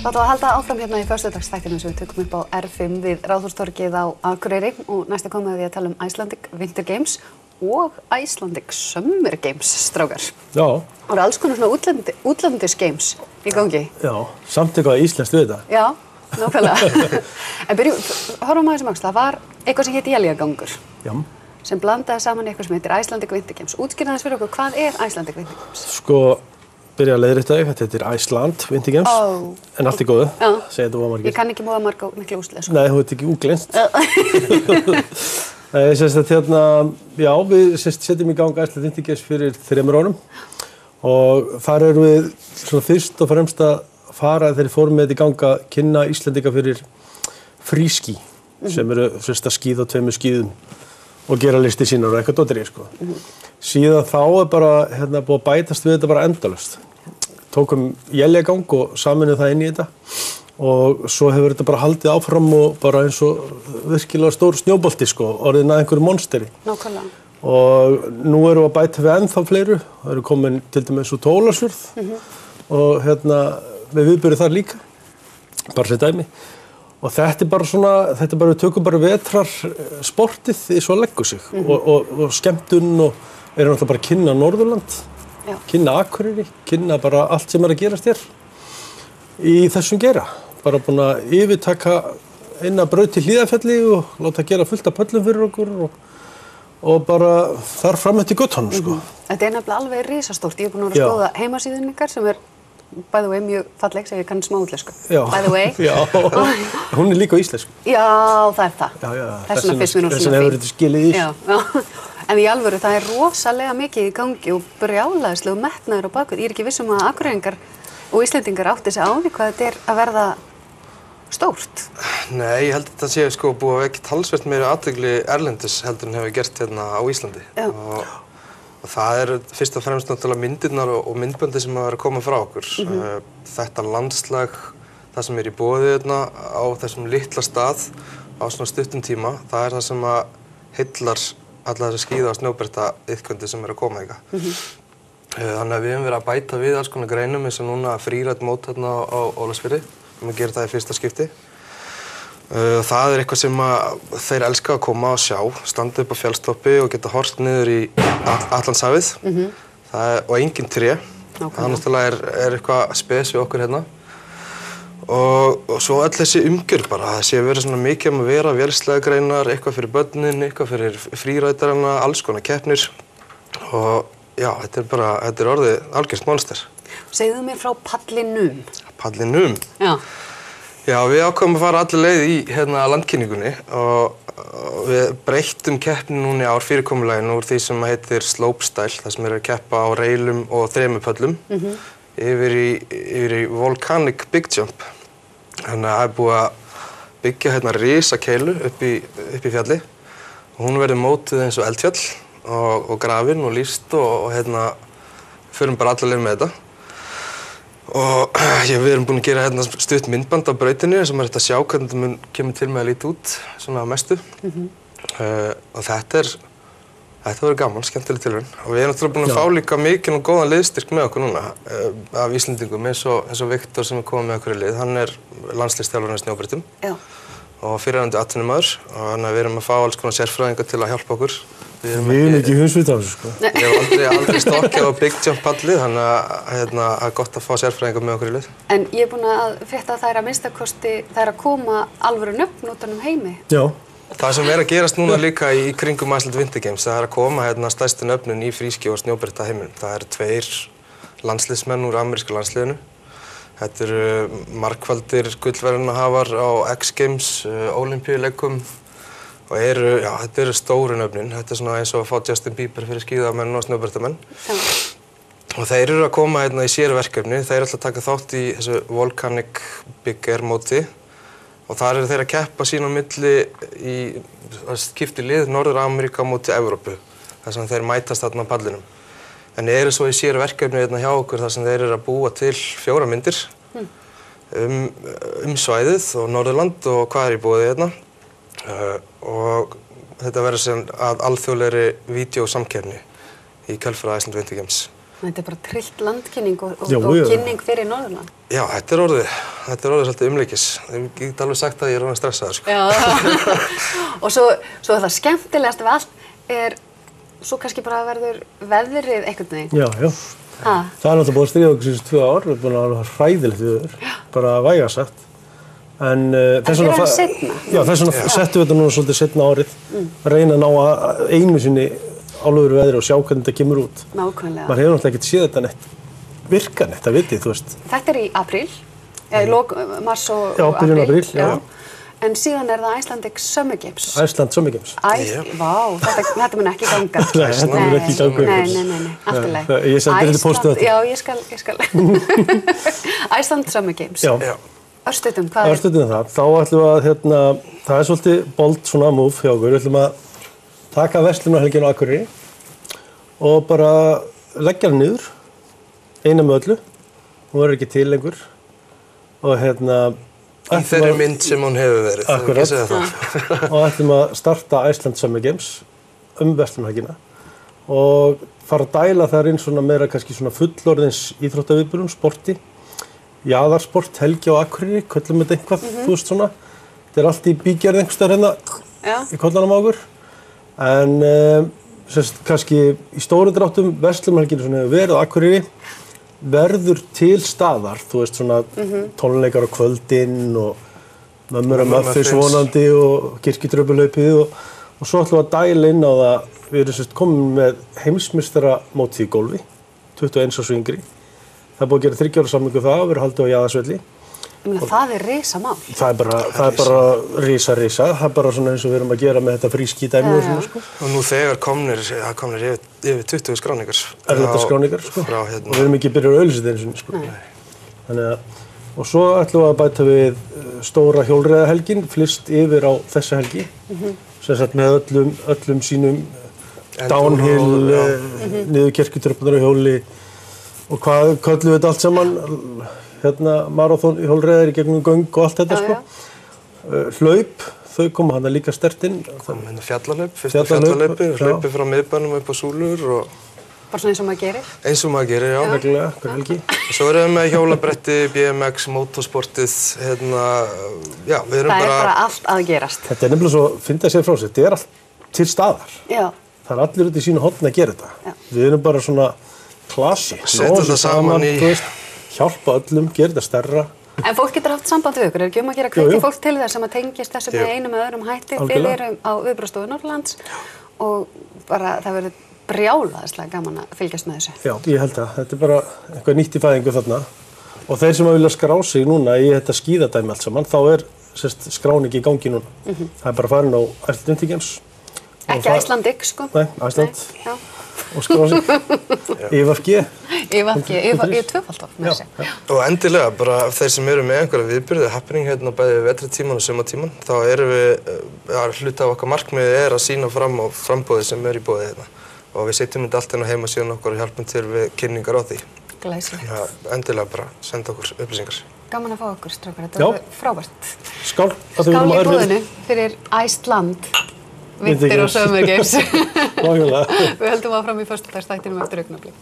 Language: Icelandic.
Látum að halda áfram hérna í föstudagsþættinum sem við tökum upp á R5 við Ráðhústorgið á Akureyri og næstu komum við að tala Icelandic Winter Games og Icelandic Summer Games, strákar. Já. Það eru alls konar svona útlandis games í gangi. Já, samt eitthvað íslenskt við þetta. Já, nákvæmlega. En horfum aðeins Max, það var eitthvað sem héti Éljagangur. Já. Sem blandaði saman eitthvað sem heitir Icelandic Winter Games. Útskýrðu aðeins fyrir okkur, hvað er Icelandic Winter Games? Sko, byrja að leiðrétta þig, þetta heitir Iceland Winter Games, en allt í góðu, segja þetta margir. Ég kann ekki móða marga miklu úslega. Nei, þú ert ekki úglenskt. Hérna, já, við setjum í gang Iceland Winter Games fyrir 3 árum og þar erum við svona fyrst og fremst að fara þegar við fórum með þetta í gang að kynna Íslendinga fyrir frískí, sem eru að skíða á 2 skíðum og gera listi sínar og eitthvað dóttir í, sko. Síðan þá bara búið að bætast við þetta bara endalaust. Tókum éljagang og saminuðum það inn í þetta og svo hefur þetta bara haldið áfram og bara eins og virkilega stór snjóbolti, sko, orðin að einhverju monsteri. Nákvæmlega. Og nú erum við að bæta við ennþá fleiru. Það eru komin til dæmis úr Tólasvörð og við viðburðum þar líka, bara sem dæmi. Og þetta bara svona, við tökum bara vetrarsportið í svo leggur sig og skemmtun og erum náttúrulega bara að kynna Norðurland, kynna Akureyri, kynna bara allt sem að gerast hér í þessum geira. Bara búin að yfirtaka eina braut til Hlíðarfjalli og láta gera fullt af pöllum fyrir okkur og bara þar fram eftir göttunum, sko. Þetta er nefnilega alveg risastórt. Ég er búin að vera að skoða heimasíðun ykkar sem er by the way, mjög falleg, sem ég kann smá útlensku. By the way. Já, hún er líka á íslensku. Já, það er það. Þess vegna finnst mér nú svona fínt. Þess vegna hefur þetta skilið í. Já. En í alvöru, það er rosalega mikið í gangi og brjálæðislegu metnaður á bakvið. Ég er ekki viss um að Akureyringar og Íslendingar átti sig á því hvað þetta er að verða stórt. Nei, ég held að þetta sé sko búið að vekja talsvert meiri athygli erlendis heldur en hefur gert hérna á Íslandi. Og það eru fyrst og fremst náttúrulega myndirnar og myndböndi sem að vera að koma frá okkur. Þetta landslag, það sem er í boði hérna á þessum litla stað á svona stuttum tíma, það er það sem að heillar alla þessa skíða og snjóbretta iðkundi sem er að koma hingað. Þannig að við höfum verið að bæta við alls konar greinum eins og núna frírætt mót hérna á Ólafsfirði. Við gerum það í fyrsta skipti. Það er eitthvað sem þeir elska að koma og sjá, standa upp á fjallstoppi og geta horft niður í Atlantshafið og engin tré. Það náttúrulega er eitthvað spes við okkur hérna. Og svo öll þessi umgjörð bara, það sé verið svona mikið að vera vélslega greinar, eitthvað fyrir börnin, eitthvað fyrir frírætarana, alls konar keppnir. Og já, þetta er orðið algjört monster. Segðu mér frá pallinum. Pallinum? Já. Já, við ákváðum að fara allir leið í landkynningunni og við breyttum keppni núna í ár fyrirkomulaginu úr því sem heitir slopestyle, það sem er að keppa á reilum og 3 pöllum, yfir í volcanic big jump. Þannig að það er búið að byggja hérna risakeilu upp í fjalli og hún verður mótuð eins og eldfjall og grafin og lýst og förum bara allir leið með þetta. Og við erum búin að gera hérna stutt myndband á brautinni sem er hægt að sjá hvernig þetta kemur til með að líta út, svona að mestu. Og þetta verður gaman, skemmtileg tilraun. Og við erum náttúrulega búin að fá líka mikinn og góðan liðstyrk með okkur núna af Íslendingum eins og Viktor sem er komið með okkur í lið. Hann er landsliðsþjálfarinn í snjóbrettum og fyrirrennandi atvinnumaður og þannig að við erum að fá alls konar sérfræðinga til að hjálpa okkur. Við erum ekki hundsvita á þessu, sko. Ég hef aldrei stokkið á big jump palli, þannig að það er gott að fá sérfræðinga með okkur í lið. En ég er búin að frétta að það er að minnstakosti, það er að koma alvöru nöfn utan heimi. Já. Það sem er að gerast núna líka í kringum Iceland Winter Games, það er að koma stærstu nöfnin í fríski og snjóbretta heiminum. Það eru 2 landsliðsmenn úr ameríska landsliðinu. Þetta eru margfaldir gullverðlaunahafar á X Games, Ólympíuleikum og þetta eru stóru nöfnin. Þetta er svona eins og að fá Justin Bieber fyrir skíðamenn og snjóbrettamenn. Og þeir eru að koma í sérverkefni. Þeir eru alltaf að taka þátt í þessu Volcanic Big Air móti og þar eru þeir að keppa sín á milli í skipti lið Norður-Ameríka móti Evrópu. Þar sem þeir mætast þarna á pallinum. En eru svo í sérverkefni hjá okkur þar sem þeir eru að búa til 4 myndir svæðið og Norðurland og hvað er í boði hérna. Og þetta verður sem að alþjóðlegri vídeósamkeppni í kjölfar Iceland Winter Games. Þetta er bara trillt landkynning og Já, já. kynning fyrir Norðurland. Já, þetta er orðið svolítið umleikis. Ég get alveg sagt að ég er orðinn stressaður, sko. Já, og svo það skemmtilegast við allt er, svo kannski bara verður veðrið einhvern veginn. Já, já. Ha. Það er náttúrulega búin að stríða okkur síðust 2 ár, við erum búin að hafa hræðilegt viður, bara væga sagt. En þess þið erum seinna. Já, þess vegna settum við þetta núna svolítið seinna árið, reyna að ná að einu sinni álöfur veðri og sjá hvernig þetta kemur út. Nákvæmlega. Maður hefur náttúrulega ekkert séð þetta neitt, virka neitt, það vitið, þú veist. Þetta er í apríl, lok mars og Já, byrjun apríl, já. En síðan er það Icelandic Summer Games. Iceland Summer Games. Vá, þetta mun ekki ganga. Nei, þetta mun ekki ganga. Nei, allt í lagi. Ég sendi þetta postið þetta. Já, ég skal. Iceland Summer Games. Já. Örstutum, hvað er? Örstutum það. Þá ætlum við að, það er svolítið bold svona move hjá okkur. Við ætlum að taka verslunarhelgina á Akureyri og bara leggja hann niður, eina með öllu. Hún verður ekki til lengur. Og í þeirri mynd sem hún hefur verið. Akkurat. Og ætlum að starta Iceland Summer Games verslunarhelgina og fara að dæla þar inn svona meira kannski svona fullorðins íþróttaviðburðum, sporti. Jaðarsport, helgi á Akureyri, köllum þetta eitthvað, þú veist svona. Þetta er allt í bígerð einhverstaðar í kollanum á okkur. En kannski í stóru dráttum verslunarhelginu sem hefur verið á Akureyri verður til staðar, þú veist svona tónleikar á kvöldin og mömmur að Muffins vonandi og kirkjutröpulaupið og svo ætlum við að dæla inn á það, við erum komin með heimsmeistaramótið í golfi, 21 árs og yngri. Það er búið að gera 3 ára samningu það og verður haldið á Jaðarsvelli. Það er risamál. Það er bara risa. Það er bara svona eins og við erum að gera með þetta frískídæmi og svona, sko. Og nú þegar komnir yfir 20 skráningar. Erlendar skráningar, sko. Og við erum ekki byrjað að auglýsa þetta einu sinni, sko. Þannig að, og svo ætlum við að bæta við stóra hjólreiðahelgin, flyst yfir á þessa helgi. Sem sagt með öllum sínum downhill, niður kirkjutröppunar og hjóli. Og hvað köllum við þetta allt saman, marathon í hjólreiðar í gegnum göng og allt þetta, sko. Hlaup, þau koma hana líka sterkt inn. Fjallahlaup, fyrsta fjallahlaupi, hlaupi frá miðbænum upp á Súlur og... Bara svona eins og maður gerir? Eins og maður gerir, já. Reglulega, hver helgi. Svo erum við með hjólabretti, BMX, motorsportið, já, við erum bara... Það er bara allt að gerast. Þetta er nefnilega svo, fyndið að segja frá sér, þetta er allt til staðar. Já. Það er allir út í sínu horni að gera þetta. Já. Við erum bara svona klasi. Setja þetta saman í... Hjálpa öllum, gera þetta stærra. En fólk getur haft samband við ykkur, er ekki að gera hvetja fólk til þess sem að tengist þessu með einum eða öðrum hætti. Þið erum á Viðbragðsstofu Norðurlands og bara það verður brjálæðislega gaman að fylgjast með þessu. Já, ég held að þetta er bara eitthvað nýtt í fæðingu þarna. Og þeir sem vilja skrá sig núna í þetta skíðadæmi allt saman, þá er skráning í gangi núna. Það er bara farin á Iceland Games. Ekki Icelandic, sko. Nei, Iceland. Og skrá sig. IVFG. Ég tvöfald með þessi. Og endilega, bara þeir sem eru með einhverja viðburði, happening bæði vetratíman og sumartíman, þá erum við, hluta af okkar markmiði er að sýna fram á frambúðið sem er í boði hérna. Og við setjum þetta allt inn á heimasíðuna okkar og hjálpum til við kynningar á því. Glæsilegt. Ja, endilega bara senda okkur upplýsingar. Gaman að fá okkur, strákar. Þetta var frábært. Skál. Skál í búðinu fyrir Iceland Winter og Summer Games. Við höldum áfram í föstudagsþættinum eftir augnablik.